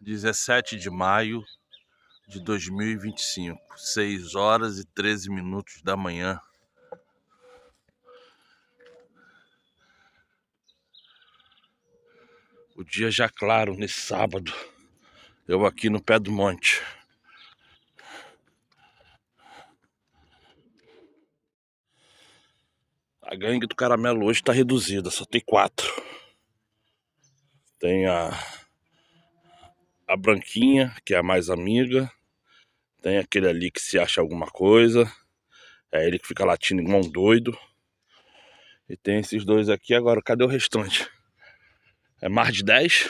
17 de maio de 2025, 6 horas e 13 minutos da manhã. O dia já claro nesse sábado, eu aqui no pé do monte. A gangue do caramelo hoje está reduzida, só tem 4. Tem a branquinha, que é a mais amiga. Tem aquele ali que se acha alguma coisa. É ele que fica latindo igual um doido. E tem esses dois aqui. Agora, cadê o restante? É mais de 10.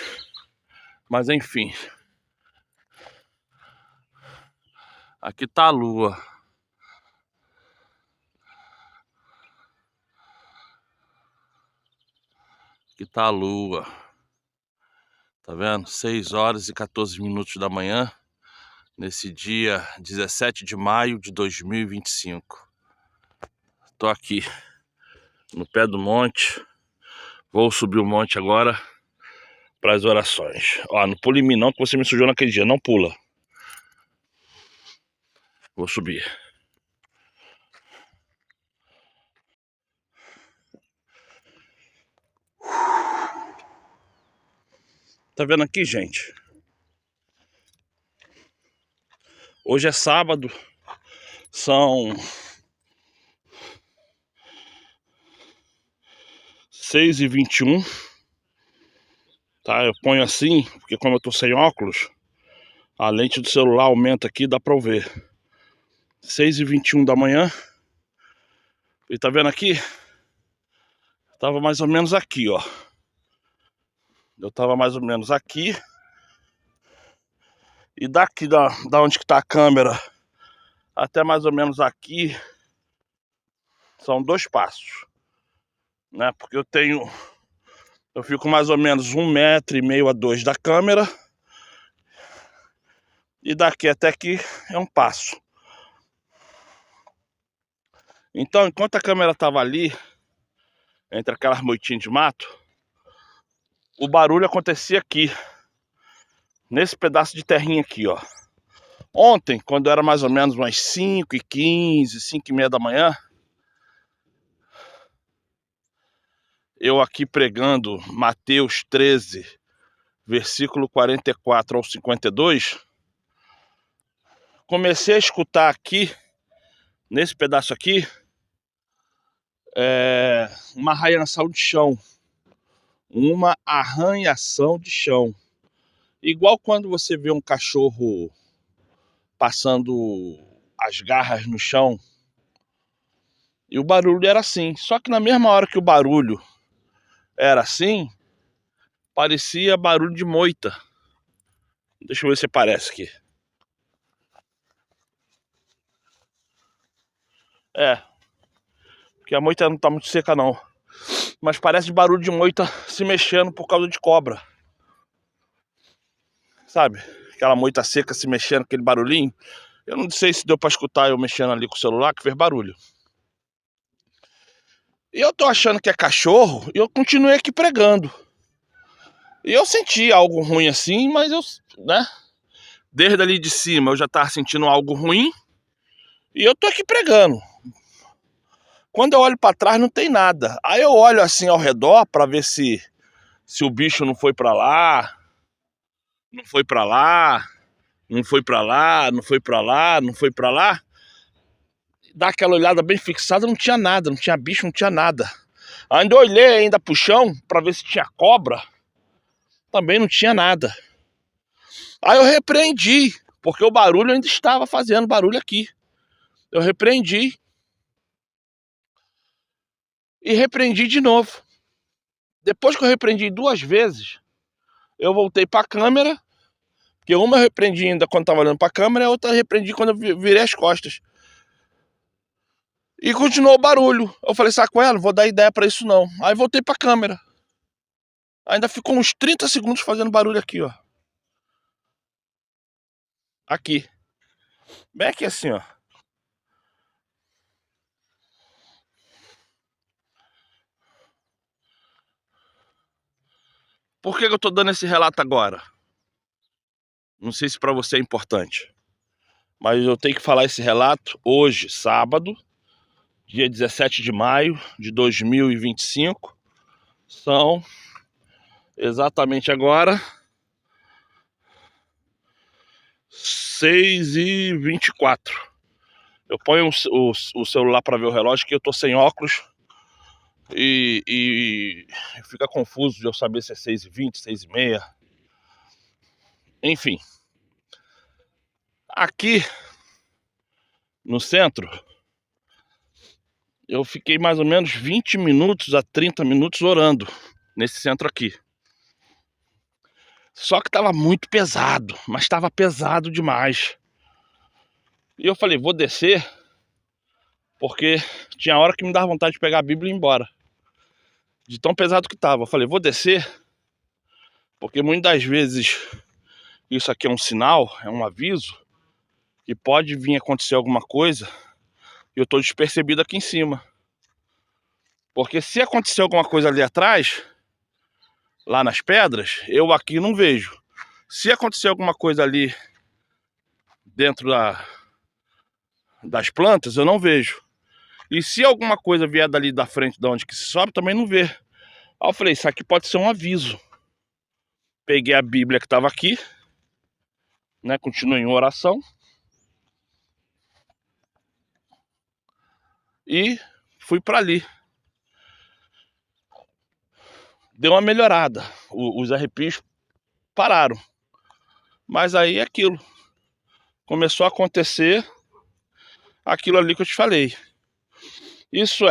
Mas enfim. Aqui tá a lua. Aqui tá a lua. Tá vendo? 6 horas e 14 minutos da manhã. Nesse dia 17 de maio de 2025. Tô aqui no pé do monte. Vou subir o monte agora para as orações. Ó, não pula em mim não, que você me sujou naquele dia. Não pula. Vou subir. Tá vendo aqui, gente? Hoje é sábado. São 6h21. Tá? Eu ponho assim, porque como eu tô sem óculos, a lente do celular aumenta aqui, dá pra ver. 6h21 da manhã. E tá vendo aqui? Tava mais ou menos aqui, ó. Eu tava mais ou menos aqui. E daqui da onde que tá a câmera até mais ou menos aqui são 2 passos, né? Porque eu fico mais ou menos 1,5 m a 2 da câmera. E daqui até aqui é um passo. Então, enquanto a câmera tava ali, entre aquelas moitinhas de mato, o barulho acontecia aqui, nesse pedaço de terrinha aqui, ó. Ontem, quando era mais ou menos umas 5h15, 5h30 da manhã, eu aqui pregando Mateus 13, versículo 44 ao 52, comecei a escutar aqui, nesse pedaço aqui, uma arranhação de chão. Uma arranhação de chão. Igual quando você vê um cachorro passando as garras no chão. E o barulho era assim. Só que na mesma hora que o barulho era assim, parecia barulho de moita. Deixa eu ver se parece aqui. Porque a moita não tá muito seca não. Mas parece barulho de moita se mexendo por causa de cobra. Sabe? Aquela moita seca se mexendo, aquele barulhinho. Eu não sei se deu pra escutar eu mexendo ali com o celular, que fez barulho. E eu tô achando que é cachorro, e eu continuei aqui pregando. E eu senti algo ruim assim, mas eu, né? Desde ali de cima eu já tava sentindo algo ruim. E eu tô aqui pregando. Quando eu olho pra trás não tem nada. Aí eu olho assim ao redor pra ver se o bicho não foi pra lá. Não foi pra lá. Não foi pra lá, não foi pra lá, não foi pra lá. Dá aquela olhada bem fixada, não tinha nada, não tinha bicho, não tinha nada. Ainda olhei ainda pro chão pra ver se tinha cobra. Também não tinha nada. Aí eu repreendi, porque o barulho ainda estava fazendo barulho aqui. Eu repreendi. E repreendi de novo. Depois que eu repreendi 2 vezes, eu voltei pra câmera. Porque uma eu repreendi ainda quando tava olhando pra câmera, e a outra eu repreendi quando eu virei as costas. E continuou o barulho. Eu falei, Sacoela, não vou dar ideia pra isso não. Aí voltei pra câmera. Ainda ficou uns 30 segundos fazendo barulho aqui, ó. Aqui. Bem aqui assim, ó. Por que eu tô dando esse relato agora? Não sei se para você é importante, mas eu tenho que falar esse relato hoje, sábado, dia 17 de maio de 2025. São exatamente agora 6h24. Eu ponho o celular para ver o relógio, que eu tô sem óculos e fica confuso de eu saber se é 6h20, 6h30. Enfim, aqui no centro, eu fiquei mais ou menos 20 minutos a 30 minutos orando nesse centro aqui. Só que tava muito pesado, mas tava pesado demais. E eu falei, vou descer, porque tinha hora que me dava vontade de pegar a Bíblia e ir embora. De tão pesado que tava. Eu falei, vou descer, porque muitas vezes isso aqui é um sinal, é um aviso, que pode vir acontecer alguma coisa e eu tô despercebido aqui em cima. Porque se acontecer alguma coisa ali atrás, lá nas pedras, eu aqui não vejo. Se acontecer alguma coisa ali dentro das plantas, eu não vejo. E se alguma coisa vier dali da frente, de onde que se sobe, também não vê. Aí eu falei, isso aqui pode ser um aviso. Peguei a Bíblia que estava aqui, né? Continuei em oração. E fui para ali. Deu uma melhorada. Os arrepios pararam. Mas aí é aquilo. Começou a acontecer aquilo ali que eu te falei. Isso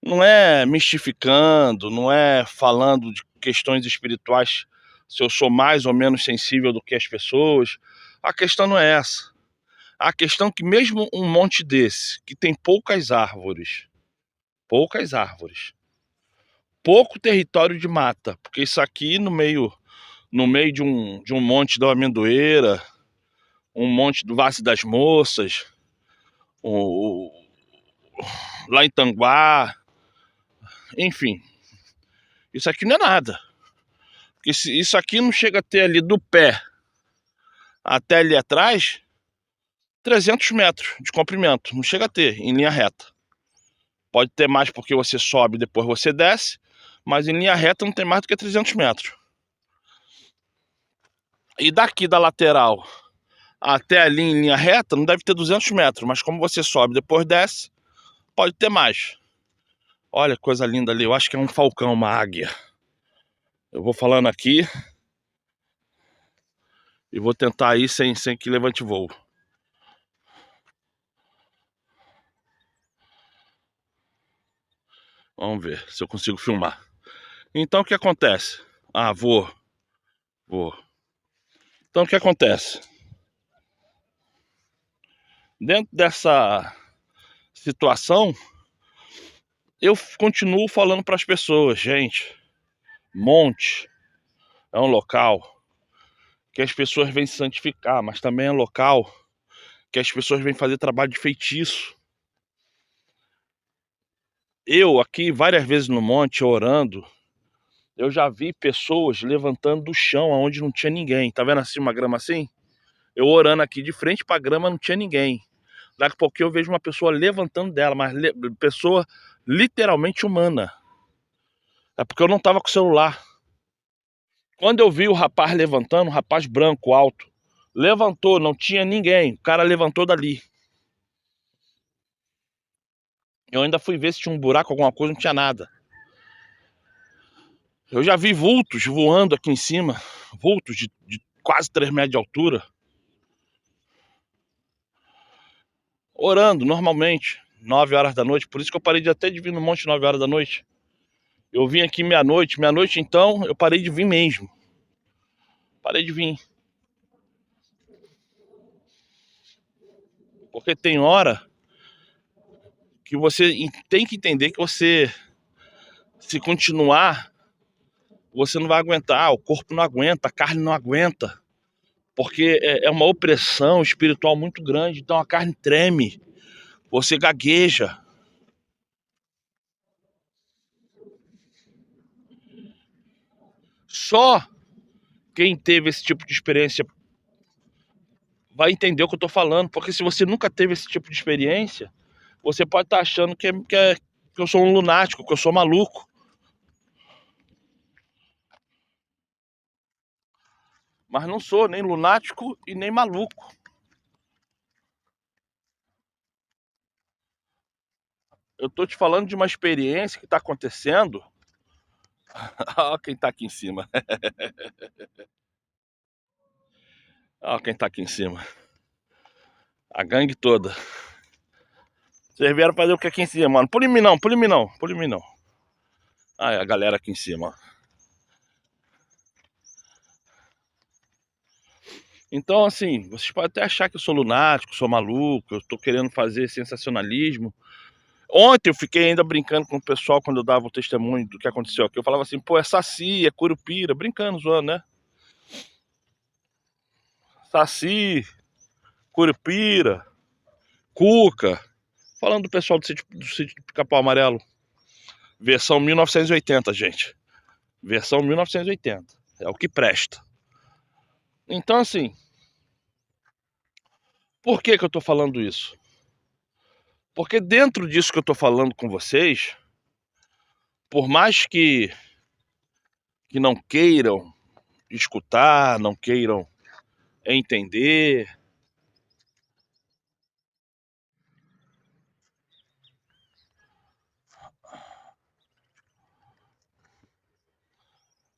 não é mistificando, não é falando de questões espirituais, se eu sou mais ou menos sensível do que as pessoas. A questão não é essa. A questão é que mesmo um monte desse, que tem poucas árvores, pouco território de mata, porque isso aqui no meio de um monte da amendoeira, um monte do Vale das Moças, o, lá em Tanguá, enfim, isso aqui não é nada. Porque isso aqui não chega a ter ali do pé até ali atrás 300 metros de comprimento, não chega a ter em linha reta. Pode ter mais porque você sobe e depois você desce, mas em linha reta não tem mais do que 300 metros. E daqui da lateral até ali em linha reta não deve ter 200 metros, mas como você sobe e depois desce, pode ter mais. Olha que coisa linda ali, eu acho que é um falcão, uma águia. Eu vou falando aqui e vou tentar ir sem que levante voo. Vamos ver se eu consigo filmar. Então o que acontece? Ah, vou. Então o que acontece? Dentro dessa situação, eu continuo falando para as pessoas, gente, monte é um local que as pessoas vêm se santificar, mas também é um local que as pessoas vêm fazer trabalho de feitiço. Eu aqui, várias vezes no monte, orando, eu já vi pessoas levantando do chão onde não tinha ninguém. Tá vendo assim uma grama assim? Eu orando aqui de frente pra grama, não tinha ninguém. Daqui a pouco eu vejo uma pessoa levantando dela, mas pessoa literalmente humana. É porque eu não tava com o celular. Quando eu vi o rapaz levantando, um rapaz branco, alto, levantou, não tinha ninguém. O cara levantou dali. Eu ainda fui ver se tinha um buraco, alguma coisa, não tinha nada. Eu já vi vultos voando aqui em cima, vultos de quase 3 metros de altura, orando normalmente, 9 horas da noite. Por isso que eu parei até de vir no monte 9 horas da noite. Eu vim aqui meia-noite então eu parei de vir mesmo. Parei de vir. Porque tem hora que você tem que entender que você, se continuar, você não vai aguentar, o corpo não aguenta, a carne não aguenta. Porque é uma opressão espiritual muito grande, então a carne treme, você gagueja. Só Quem teve esse tipo de experiência vai entender o que eu tô falando, porque se você nunca teve esse tipo de experiência, você pode estar achando que eu sou um lunático, que eu sou maluco. Mas não sou nem lunático e nem maluco. Eu tô te falando de uma experiência que tá acontecendo. Olha quem tá aqui em cima. Olha quem tá aqui em cima. A gangue toda. Vocês vieram fazer o que aqui em cima, mano? Pula em mim não, pula em mim não, pula em mim não. Ah, a galera aqui em cima, ó. Então, assim, vocês podem até achar que eu sou lunático, sou maluco, eu tô querendo fazer sensacionalismo. Ontem eu fiquei ainda brincando com o pessoal quando eu dava o testemunho do que aconteceu aqui. Eu falava assim, pô, é Saci, é Curupira, brincando, zoando, né? Saci, Curupira, Cuca. Falando do pessoal do sítio do Pica-Pau Amarelo. Versão 1980, gente. Versão 1980. É o que presta. Então, assim, por que eu tô falando isso? Porque dentro disso que eu tô falando com vocês, por mais que não queiram escutar, não queiram entender,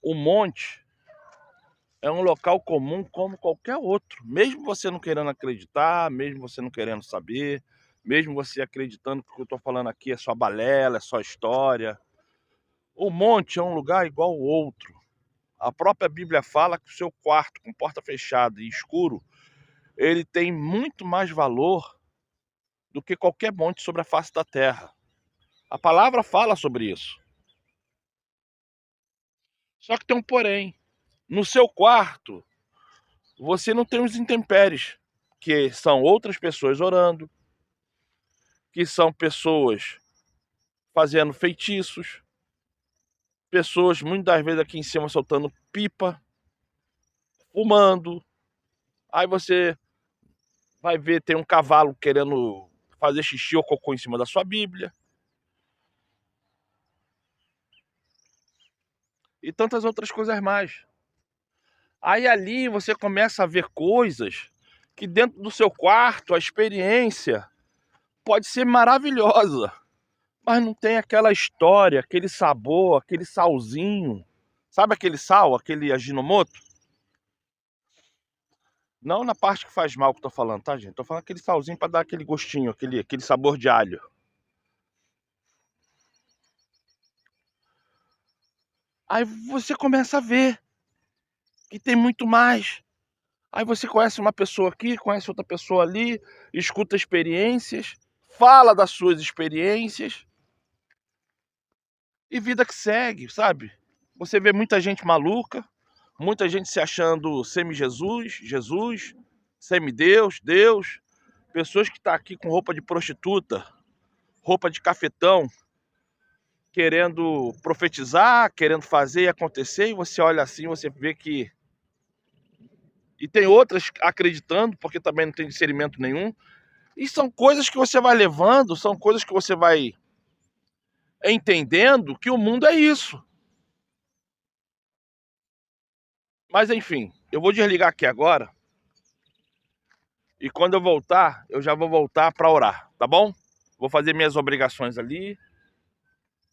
o monte é um local comum como qualquer outro. Mesmo você não querendo acreditar, mesmo você não querendo saber, mesmo você acreditando que o que eu tô falando aqui é só balela, é só história. O monte é um lugar igual ao outro. A própria Bíblia fala que o seu quarto com porta fechada e escuro, ele tem muito mais valor do que qualquer monte sobre a face da terra. A palavra fala sobre isso. Só que tem um porém. No seu quarto, você não tem os intempéries, que são outras pessoas orando, que são pessoas fazendo feitiços, pessoas muitas vezes aqui em cima soltando pipa, fumando. Aí você vai ver, tem um cavalo querendo fazer xixi ou cocô em cima da sua Bíblia. E tantas outras coisas mais. Aí ali você começa a ver coisas que dentro do seu quarto a experiência pode ser maravilhosa, mas não tem aquela história, aquele sabor, aquele salzinho. Sabe aquele sal, aquele Ajinomoto? Não na parte que faz mal que eu tô falando, tá, gente? Tô falando aquele salzinho pra dar aquele gostinho, aquele sabor de alho. Aí você começa a ver que tem muito mais. Aí você conhece uma pessoa aqui, conhece outra pessoa ali, escuta experiências, fala das suas experiências e vida que segue, sabe? Você vê muita gente maluca, muita gente se achando semi-Jesus, Jesus, semideus, Deus, pessoas que estão aqui com roupa de prostituta, roupa de cafetão, querendo profetizar, querendo fazer e acontecer, e você olha assim, você vê que. E tem outras acreditando, porque também não tem discernimento nenhum. E são coisas que você vai levando, são coisas que você vai entendendo que o mundo é isso. Mas enfim, eu vou desligar aqui agora. E quando eu voltar, eu já vou voltar para orar, tá bom? Vou fazer minhas obrigações ali,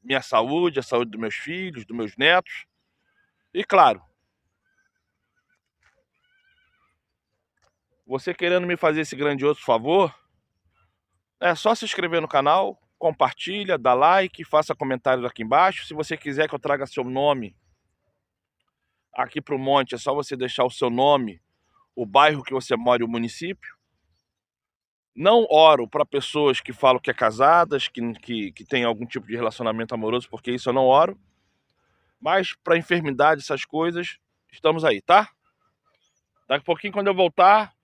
minha saúde, a saúde dos meus filhos, dos meus netos. E claro, você querendo me fazer esse grandioso favor, é só se inscrever no canal, compartilha, dá like, faça comentários aqui embaixo. Se você quiser que eu traga seu nome aqui para o Monte, é só você deixar o seu nome, o bairro que você mora e o município. Não oro para pessoas que falam que é casadas, que tem algum tipo de relacionamento amoroso, porque isso eu não oro. Mas para enfermidade, essas coisas, estamos aí, tá? Daqui a pouquinho, quando eu voltar,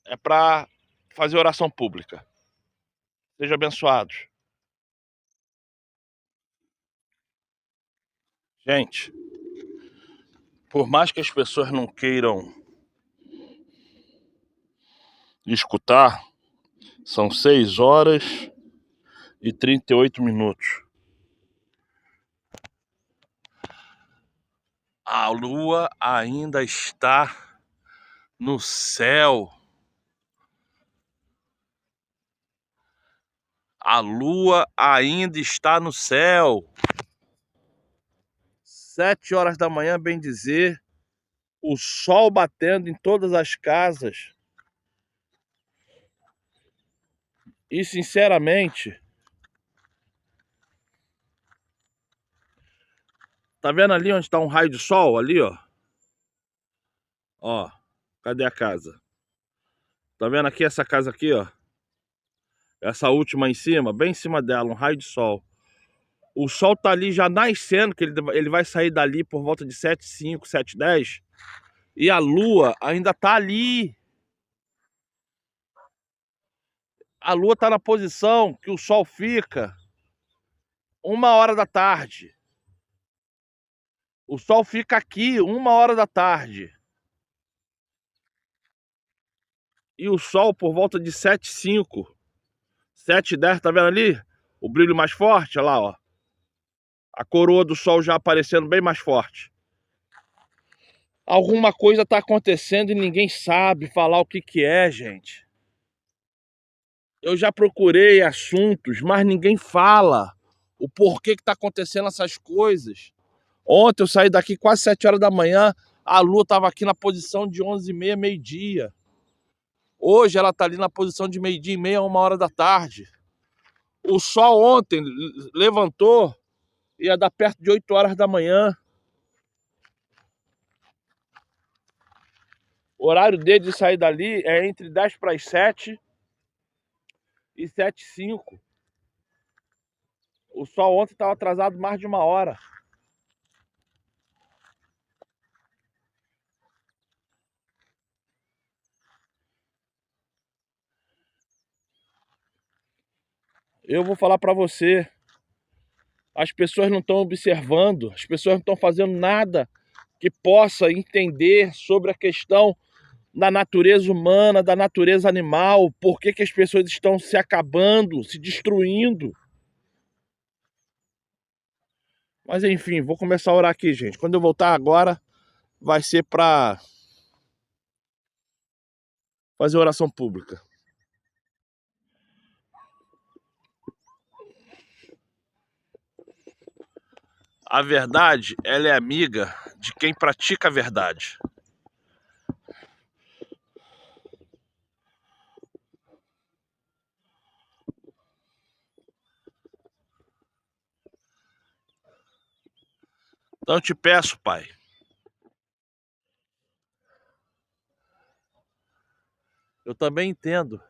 é para fazer oração pública. Sejam abençoados. Gente, Por mais que as pessoas não queiram escutar, são 6 horas e 38 minutos. A lua ainda está no céu. A lua ainda está no céu. 7 horas da manhã, bem dizer, o sol batendo em todas as casas. E sinceramente, tá vendo ali onde está um raio de sol? Ali, ó. Ó, cadê a casa? Tá vendo aqui essa casa aqui, ó? Essa última em cima, bem em cima dela, um raio de sol. O sol tá ali já nascendo, que ele vai sair dali por volta de 7h05, 7h10. E a lua ainda tá ali. A lua tá na posição que o sol fica 1h da tarde. O sol fica aqui 1h da tarde. E o sol por volta de 7h05, 7h10, tá vendo ali? O brilho mais forte, olha lá, ó. A coroa do sol já aparecendo bem mais forte. Alguma coisa tá acontecendo e ninguém sabe falar o que que é, gente. Eu já procurei assuntos, mas ninguém fala o porquê que tá acontecendo essas coisas. Ontem eu saí daqui quase 7 horas da manhã, a lua tava aqui na posição de 11h30, meio-dia. Hoje ela tá ali na posição de meio-dia e meia, 1h da tarde. O sol ontem levantou, ia dar perto de 8 horas da manhã. O horário dele de sair dali é entre 10 para as 7 e 7h05. O sol ontem estava atrasado mais de 1 hora. Eu vou falar para você, as pessoas não estão observando, as pessoas não estão fazendo nada que possa entender sobre a questão da natureza humana, da natureza animal, por que que as pessoas estão se acabando, se destruindo. Mas enfim, vou começar a orar aqui, gente. Quando eu voltar agora, vai ser para fazer oração pública. A verdade, ela é amiga de quem pratica a verdade. Então eu te peço, Pai, eu também entendo.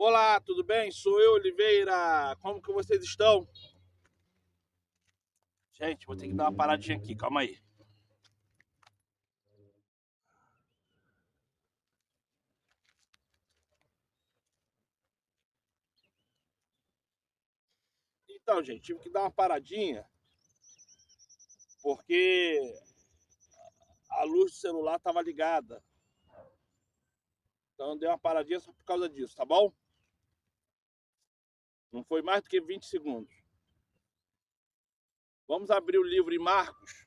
Olá, tudo bem? Sou eu, Oliveira. Como que vocês estão? Gente, vou ter que dar uma paradinha aqui, calma aí. Então, gente, tive que dar uma paradinha porque a luz do celular estava ligada. Então dei uma paradinha só por causa disso, tá bom? Não foi mais do que 20 segundos. Vamos abrir o livro em Marcos.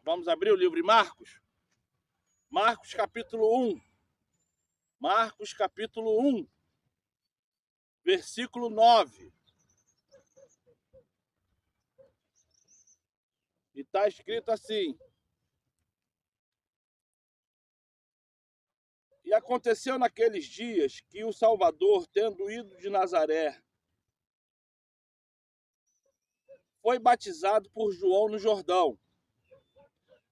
Vamos abrir o livro em Marcos? Marcos capítulo 1. Marcos capítulo 1, versículo 9. E está escrito assim: E aconteceu naqueles dias que o Salvador, tendo ido de Nazaré, foi batizado por João no Jordão.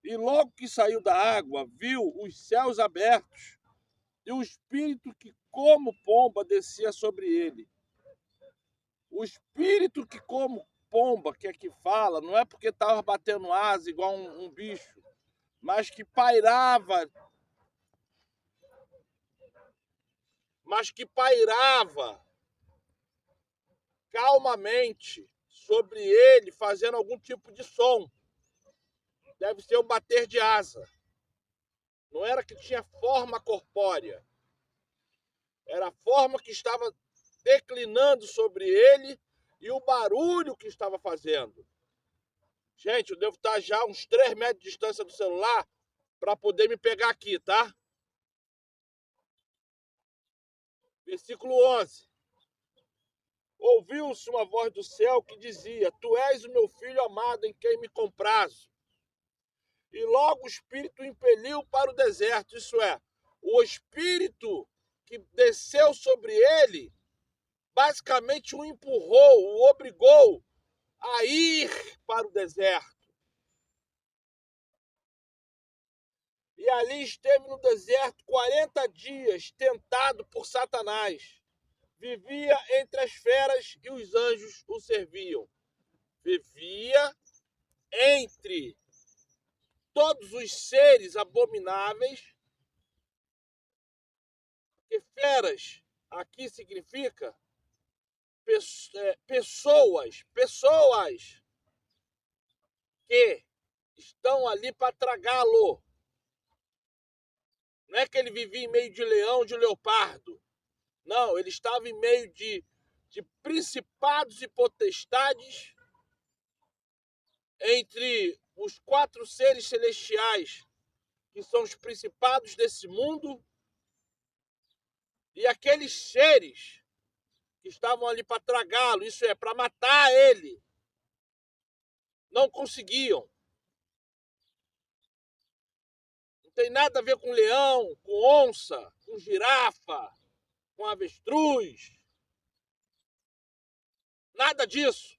E logo que saiu da água, viu os céus abertos e o Espírito que, como pomba, descia sobre ele. O Espírito que, como pomba, que aqui fala, não é porque estava batendo asa igual um bicho, mas que pairava calmamente sobre ele, fazendo algum tipo de som. Deve ser o bater de asa. Não era que tinha forma corpórea. Era a forma que estava declinando sobre ele e o barulho que estava fazendo. Gente, eu devo estar já a uns 3 metros de distância do celular para poder me pegar aqui, tá? Versículo 11. Ouviu-se uma voz do céu que dizia: Tu és o meu filho amado em quem me comprazo. E logo o Espírito o impeliu para o deserto. Isso é, o Espírito que desceu sobre ele, basicamente o empurrou, o obrigou a ir para o deserto. E ali esteve no deserto 40 dias, tentado por Satanás. Vivia entre as feras e os anjos o serviam. Vivia entre todos os seres abomináveis, que feras aqui significa pessoas que estão ali para tragá-lo. Não é que ele vivia em meio de leão, de leopardo. Não, ele estava em meio de principados e potestades, entre os 4 seres celestiais, que são os principados desse mundo, e aqueles seres que estavam ali para tragá-lo, isso é, para matar ele, não conseguiam. Não tem nada a ver com leão, com onça, com girafa, com avestruz. Nada disso.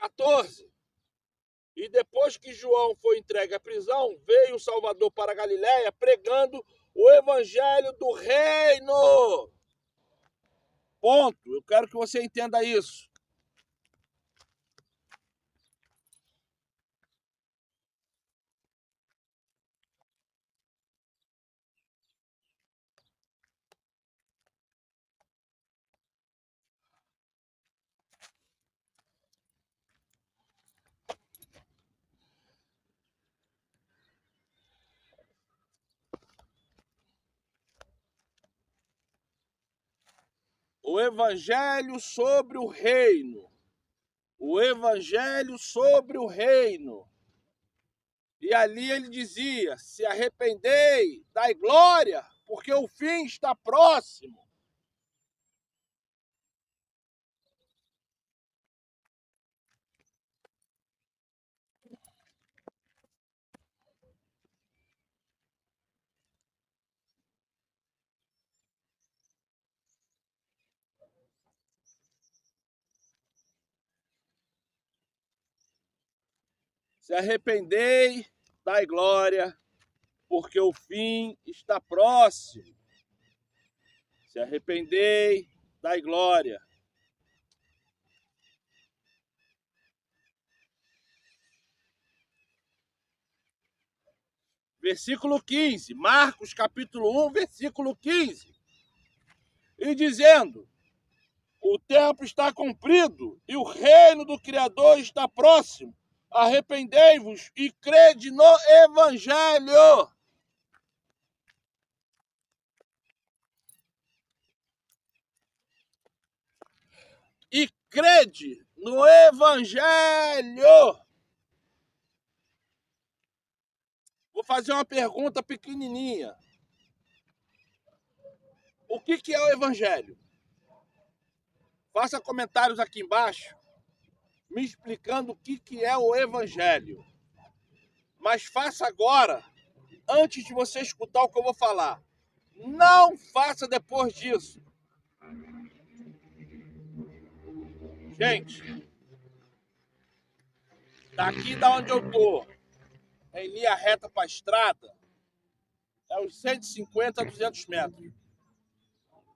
(14) E depois que João foi entregue à prisão, veio o Salvador para a Galiléia pregando o evangelho do reino. Ponto. Eu quero que você entenda isso. O evangelho sobre o reino. O evangelho sobre o reino. E ali ele dizia: se arrependei, dai glória, porque o fim está próximo. Se arrependei, dai glória, porque o fim está próximo. Se arrependei, dai glória. versículo 15, Marcos capítulo 1, versículo 15, e dizendo: o tempo está cumprido e o reino do Criador está próximo. Arrependei-vos e crede no Evangelho. E crede no Evangelho. Vou fazer uma pergunta pequenininha. O que é o Evangelho? Faça comentários aqui embaixo me explicando o que é o Evangelho. Mas faça agora, antes de você escutar o que eu vou falar. Não faça depois disso. Gente, daqui da onde eu tô, em linha reta para a estrada, é uns 150 a 200 metros.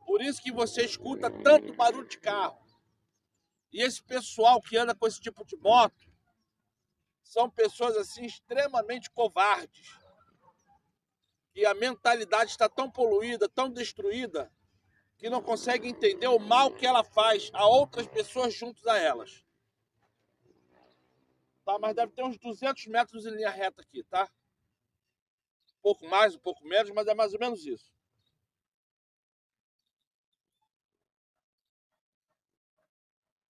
Por isso que você escuta tanto barulho de carro. E esse pessoal que anda com esse tipo de moto são pessoas assim extremamente covardes. E a mentalidade está tão poluída, tão destruída, que não consegue entender o mal que ela faz a outras pessoas juntos a elas. Tá? Mas deve ter uns 200 metros em linha reta aqui, tá? Um pouco mais, um pouco menos, mas é mais ou menos isso.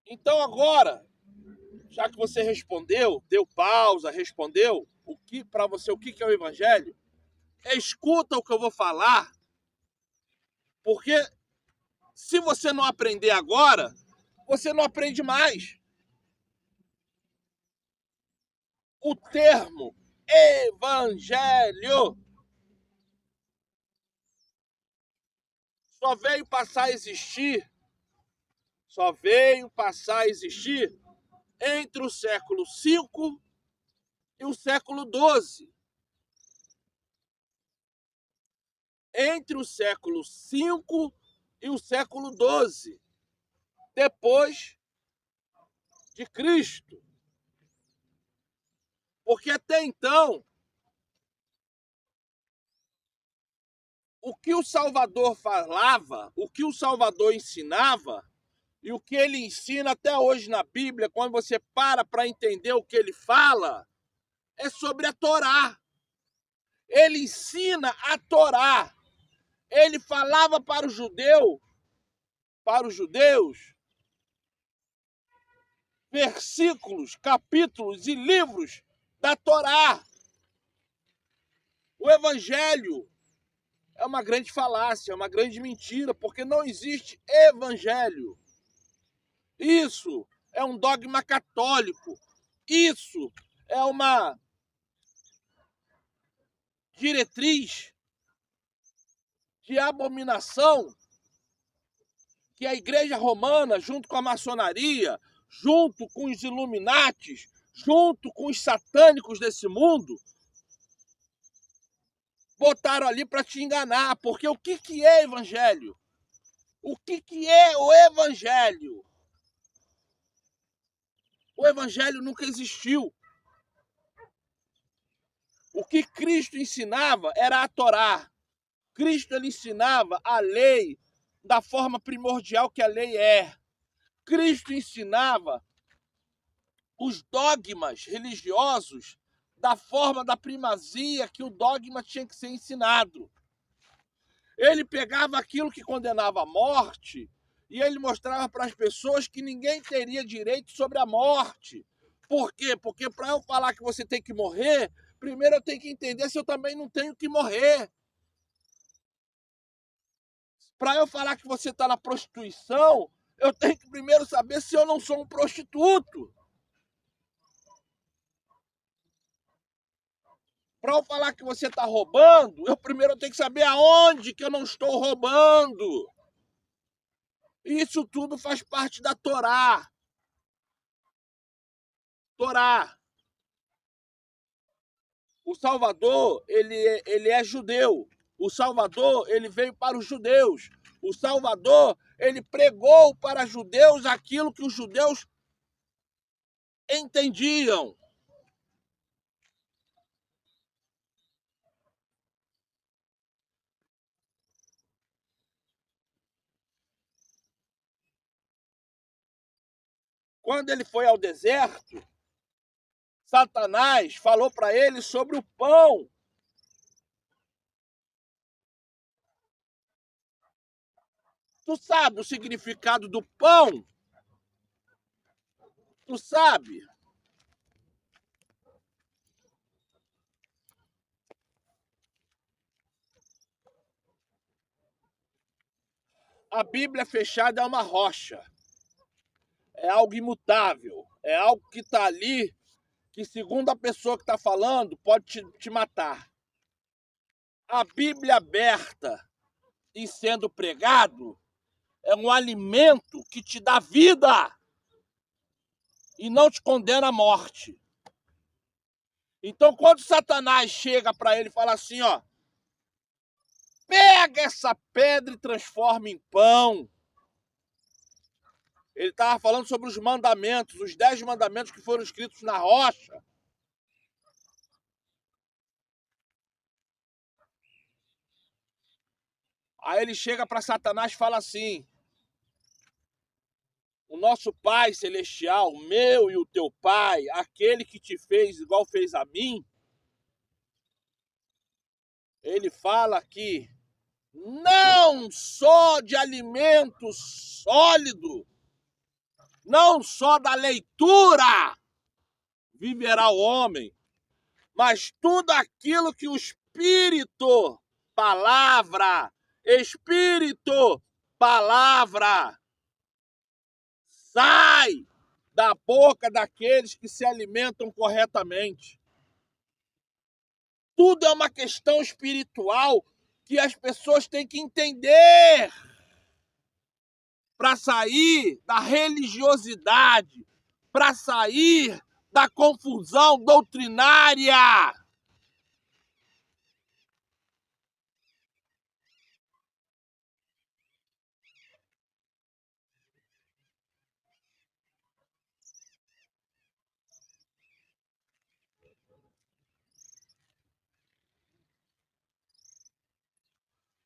Então agora, já que você respondeu, deu pausa, respondeu, para você o que é o Evangelho, escuta o que eu vou falar, porque se você não aprender agora, você não aprende mais. O termo Evangelho só veio passar a existir entre o século V e o século XII. Entre o século V e o século XII, depois de Cristo. Porque até então, o que o Salvador falava, o que o Salvador ensinava, e o que ele ensina até hoje na Bíblia, quando você para entender o que ele fala, é sobre a Torá. Ele ensina a Torá. Ele falava para os judeus, versículos, capítulos e livros da Torá. O Evangelho é uma grande falácia, é uma grande mentira, porque não existe Evangelho. Isso é um dogma católico. Isso é uma diretriz de abominação que a Igreja Romana, junto com a maçonaria, junto com os Illuminatis, junto com os satânicos desse mundo, botaram ali para te enganar. Porque o que é Evangelho? O que é o Evangelho? O Evangelho nunca existiu. O que Cristo ensinava era a Torá. Cristo ele ensinava a lei da forma primordial que a lei é. Cristo ensinava os dogmas religiosos da forma da primazia que o dogma tinha que ser ensinado. Ele pegava aquilo que condenava a morte e ele mostrava para as pessoas que ninguém teria direito sobre a morte. Por quê? Porque para eu falar que você tem que morrer, primeiro eu tenho que entender se eu também não tenho que morrer. Para eu falar que você está na prostituição, eu tenho que primeiro saber se eu não sou um prostituto. Para eu falar que você está roubando, eu primeiro tenho que saber aonde que eu não estou roubando. Isso tudo faz parte da Torá. Torá. O Salvador, ele é judeu. O Salvador, ele veio para os judeus. O Salvador, ele pregou para judeus aquilo que os judeus entendiam. Quando ele foi ao deserto, Satanás falou para ele sobre o pão. Tu sabe o significado do pão? Tu sabe? A Bíblia fechada é uma rocha. É algo imutável. É algo que está ali, que segundo a pessoa que está falando, pode te matar. A Bíblia aberta e sendo pregado é um alimento que te dá vida e não te condena à morte. Então, quando Satanás chega para ele e fala assim, ó, pega essa pedra e transforma em pão. Ele estava falando sobre os mandamentos, os 10 mandamentos que foram escritos na rocha. Aí ele chega para Satanás e fala assim, o nosso Pai Celestial, o meu e o teu Pai, aquele que te fez igual fez a mim, ele fala que não só de alimento sólido, não só da leitura viverá o homem, mas tudo aquilo que o Espírito, palavra, sai da boca daqueles que se alimentam corretamente. Tudo é uma questão espiritual que as pessoas têm que entender para sair da religiosidade, para sair da confusão doutrinária.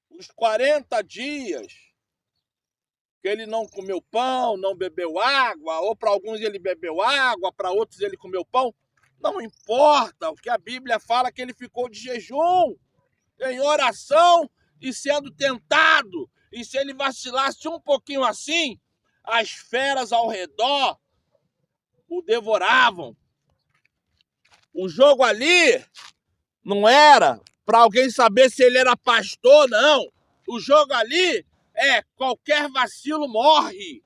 Os 40 dias que ele não comeu pão, não bebeu água, ou para alguns ele bebeu água, para outros ele comeu pão, não importa. O que a Bíblia fala é que ele ficou de jejum, em oração e sendo tentado. E se ele vacilasse um pouquinho assim, as feras ao redor o devoravam. O jogo ali não era para alguém saber se ele era pastor, não. O jogo ali é qualquer vacilo morre.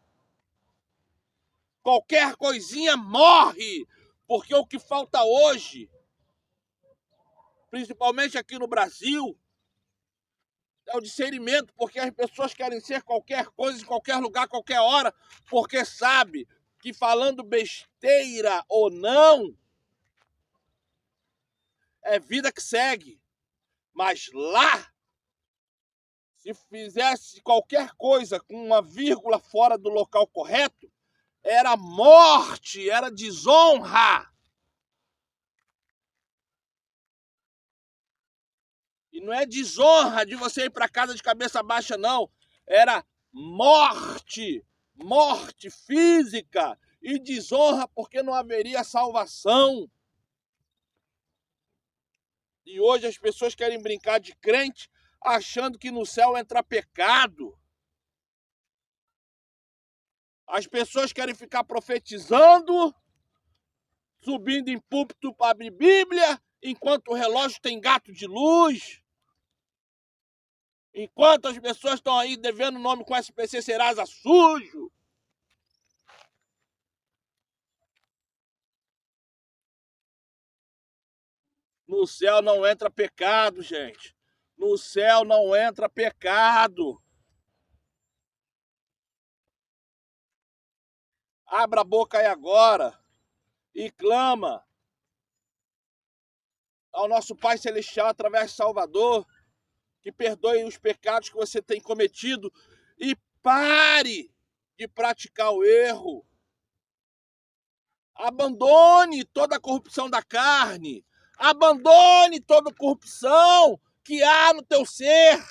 Qualquer coisinha morre. Porque o que falta hoje, principalmente aqui no Brasil, é o discernimento, porque as pessoas querem ser qualquer coisa, em qualquer lugar, qualquer hora, porque sabe que falando besteira ou não, é vida que segue. Mas lá, se fizesse qualquer coisa com uma vírgula fora do local correto, era morte, era desonra. E não é desonra de você ir para casa de cabeça baixa, não. Era morte, morte física e desonra porque não haveria salvação. E hoje as pessoas querem brincar de crente achando que no céu entra pecado. As pessoas querem ficar profetizando, subindo em púlpito para abrir Bíblia, enquanto o relógio tem gato de luz. Enquanto as pessoas estão aí devendo nome com SPC Serasa sujo. No céu não entra pecado, gente. No céu não entra pecado. Abra a boca aí agora e clama ao nosso Pai Celestial através de Salvador, que perdoe os pecados que você tem cometido e pare de praticar o erro. Abandone toda a corrupção da carne. Abandone toda a corrupção que há no teu ser.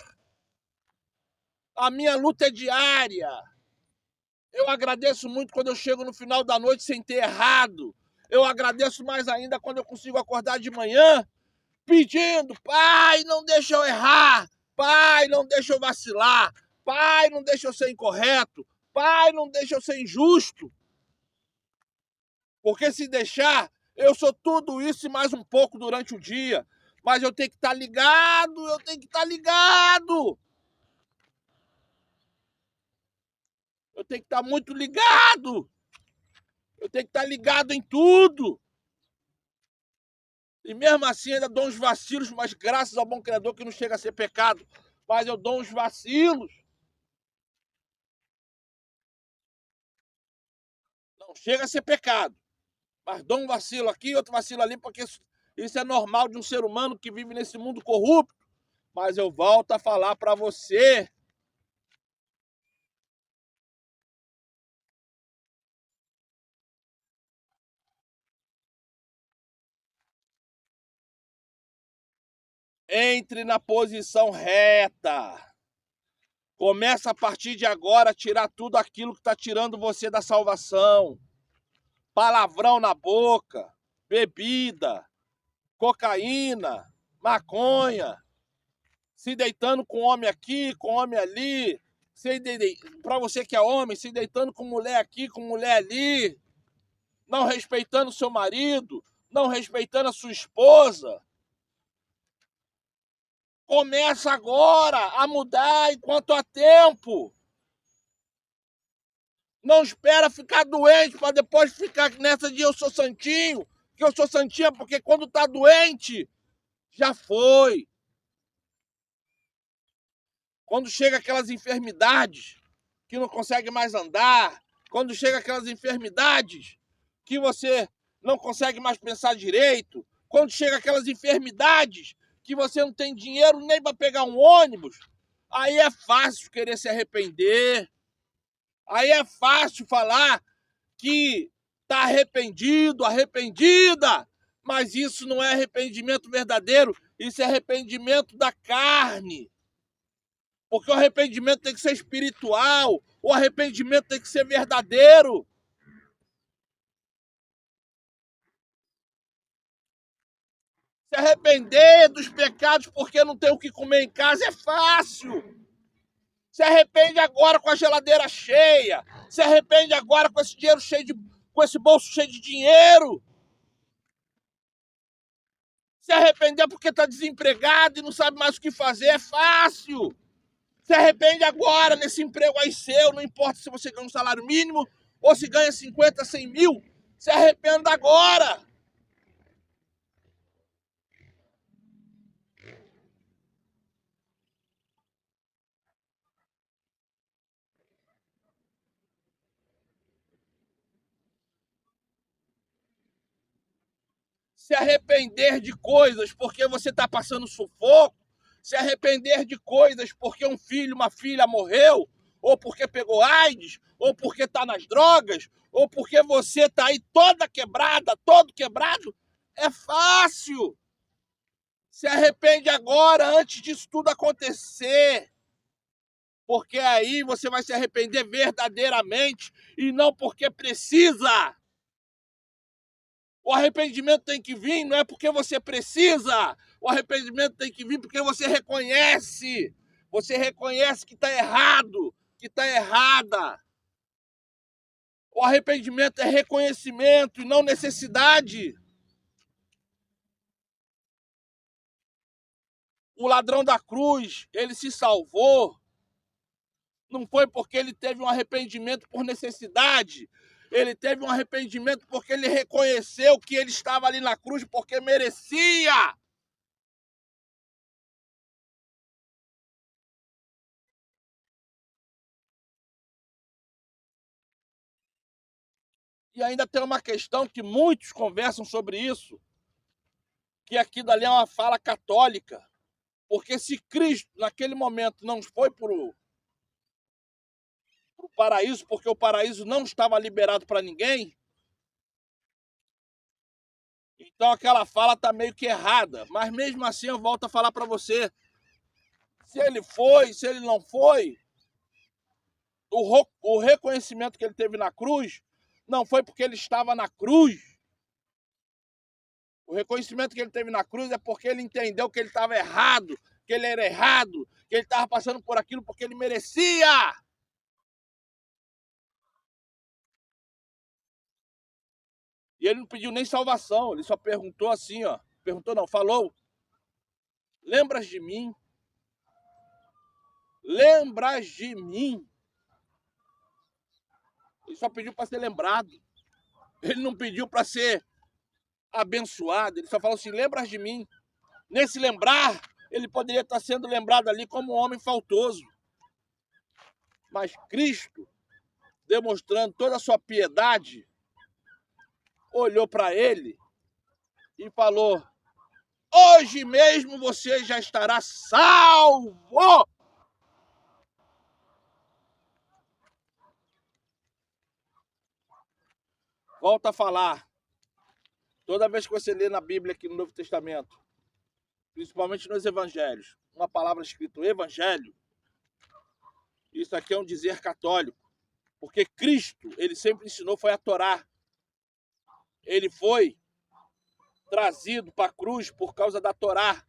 A minha luta é diária. Eu agradeço muito quando eu chego no final da noite sem ter errado. Eu agradeço mais ainda quando eu consigo acordar de manhã pedindo: Pai, não deixa eu errar. Pai, não deixa eu vacilar. Pai, não deixa eu ser incorreto. Pai, não deixa eu ser injusto. Porque se deixar, eu sou tudo isso e mais um pouco durante o dia. Mas eu tenho que estar ligado, eu tenho que estar ligado. Eu tenho que estar muito ligado. Eu tenho que estar ligado em tudo. E mesmo assim ainda dou uns vacilos, mas graças ao bom Criador que não chega a ser pecado. Mas eu dou uns vacilos. Não chega a ser pecado. Mas dou um vacilo aqui, outro vacilo ali, porque isso é normal de um ser humano que vive nesse mundo corrupto. Mas eu volto a falar para você. Entre na posição reta. Começa a partir de agora a tirar tudo aquilo que está tirando você da salvação. Palavrão na boca, bebida, cocaína, maconha, se deitando com homem aqui, com homem ali, para você que é homem, se deitando com mulher aqui, com mulher ali, não respeitando seu marido, não respeitando a sua esposa. Começa agora a mudar enquanto há tempo. Não espera ficar doente para depois ficar nessa de eu sou santinho, que eu sou santinha, porque quando tá doente, já foi. Quando chega aquelas enfermidades que não consegue mais andar, quando chega aquelas enfermidades que você não consegue mais pensar direito, quando chega aquelas enfermidades que você não tem dinheiro nem para pegar um ônibus, aí é fácil querer se arrepender. Aí é fácil falar que está arrependido, arrependida, mas isso não é arrependimento verdadeiro, isso é arrependimento da carne. Porque o arrependimento tem que ser espiritual, o arrependimento tem que ser verdadeiro. Se arrepender dos pecados porque não tem o que comer em casa é fácil. Se arrepende agora com a geladeira cheia. Se arrepende agora com esse dinheiro com esse bolso cheio de dinheiro. Se arrepender porque está desempregado e não sabe mais o que fazer é fácil. Se arrepende agora nesse emprego aí seu, não importa se você ganha um salário mínimo ou se ganha 50, 100 mil. Se arrependa agora. Se arrepender de coisas porque você está passando sufoco, se arrepender de coisas porque um filho, uma filha morreu, ou porque pegou AIDS, ou porque está nas drogas, ou porque você está aí toda quebrada, todo quebrado, é fácil. Se arrepende agora, antes disso tudo acontecer. Porque aí você vai se arrepender verdadeiramente e não porque precisa. O arrependimento tem que vir, não é porque você precisa. O arrependimento tem que vir porque você reconhece. Você reconhece que está errado, que está errada. O arrependimento é reconhecimento e não necessidade. O ladrão da cruz, ele se salvou. Não foi porque ele teve um arrependimento por necessidade. Ele teve um arrependimento porque ele reconheceu que ele estava ali na cruz porque merecia. E ainda tem uma questão que muitos conversam sobre isso, que aqui dali é uma fala católica. Porque se Cristo, naquele momento, não foi para o paraíso, porque o paraíso não estava liberado para ninguém, então aquela fala está meio que errada. Mas mesmo assim eu volto a falar para você. Se ele foi, se ele não foi, o reconhecimento que ele teve na cruz não foi porque ele estava na cruz. O reconhecimento que ele teve na cruz é porque ele entendeu que ele estava errado, que ele era errado, que ele estava passando por aquilo porque ele merecia. E ele não pediu nem salvação, ele só perguntou assim, ó. Perguntou não, falou. Lembras de mim? Lembras de mim? Ele só pediu para ser lembrado. Ele não pediu para ser abençoado. Ele só falou assim, lembras de mim? Nesse lembrar, ele poderia estar sendo lembrado ali como um homem faltoso. Mas Cristo, demonstrando toda a sua piedade, olhou para ele e falou, hoje mesmo você já estará salvo. Volta a falar. Toda vez que você lê na Bíblia aqui no Novo Testamento, principalmente nos Evangelhos, uma palavra escrita Evangelho, isso aqui é um dizer católico. Porque Cristo, ele sempre ensinou, foi a Torá. Ele foi trazido para a cruz por causa da Torá.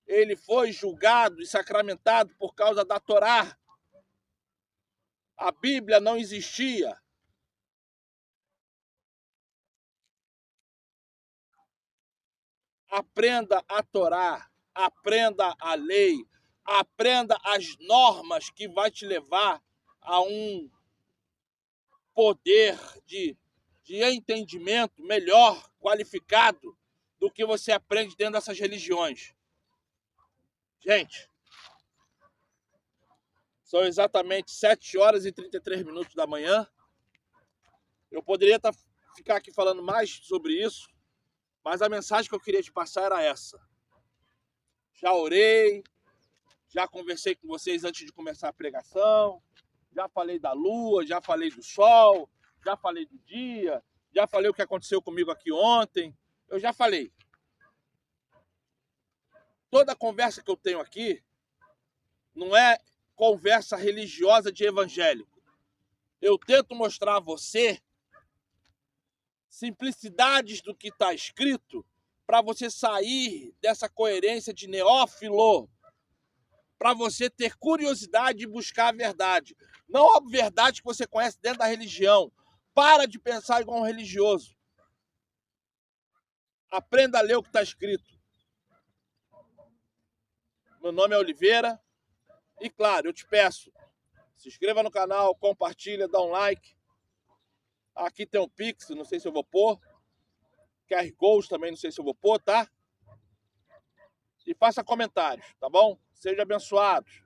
Ele foi julgado e sacramentado por causa da Torá. A Bíblia não existia. Aprenda a Torá, aprenda a lei, aprenda as normas que vai te levar a um poder de entendimento melhor, qualificado, do que você aprende dentro dessas religiões. Gente, são exatamente 7 horas e 33 minutos da manhã. Eu poderia ficar aqui falando mais sobre isso, mas a mensagem que eu queria te passar era essa. Já orei, já conversei com vocês antes de começar a pregação, já falei da lua, já falei do sol, já falei do dia, já falei o que aconteceu comigo aqui ontem, eu já falei. Toda conversa que eu tenho aqui não é conversa religiosa de evangélico. Eu tento mostrar a você simplicidades do que está escrito para você sair dessa coerência de neófilo, para você ter curiosidade de buscar a verdade. Não a verdade que você conhece dentro da religião. Para de pensar igual um religioso. Aprenda a ler o que está escrito. Meu nome é Oliveira. E claro, eu te peço, se inscreva no canal, compartilha, dá um like. Aqui tem um Pix, não sei se eu vou pôr. QR Code também, não sei se eu vou pôr, tá? E faça comentários, tá bom? Sejam abençoados.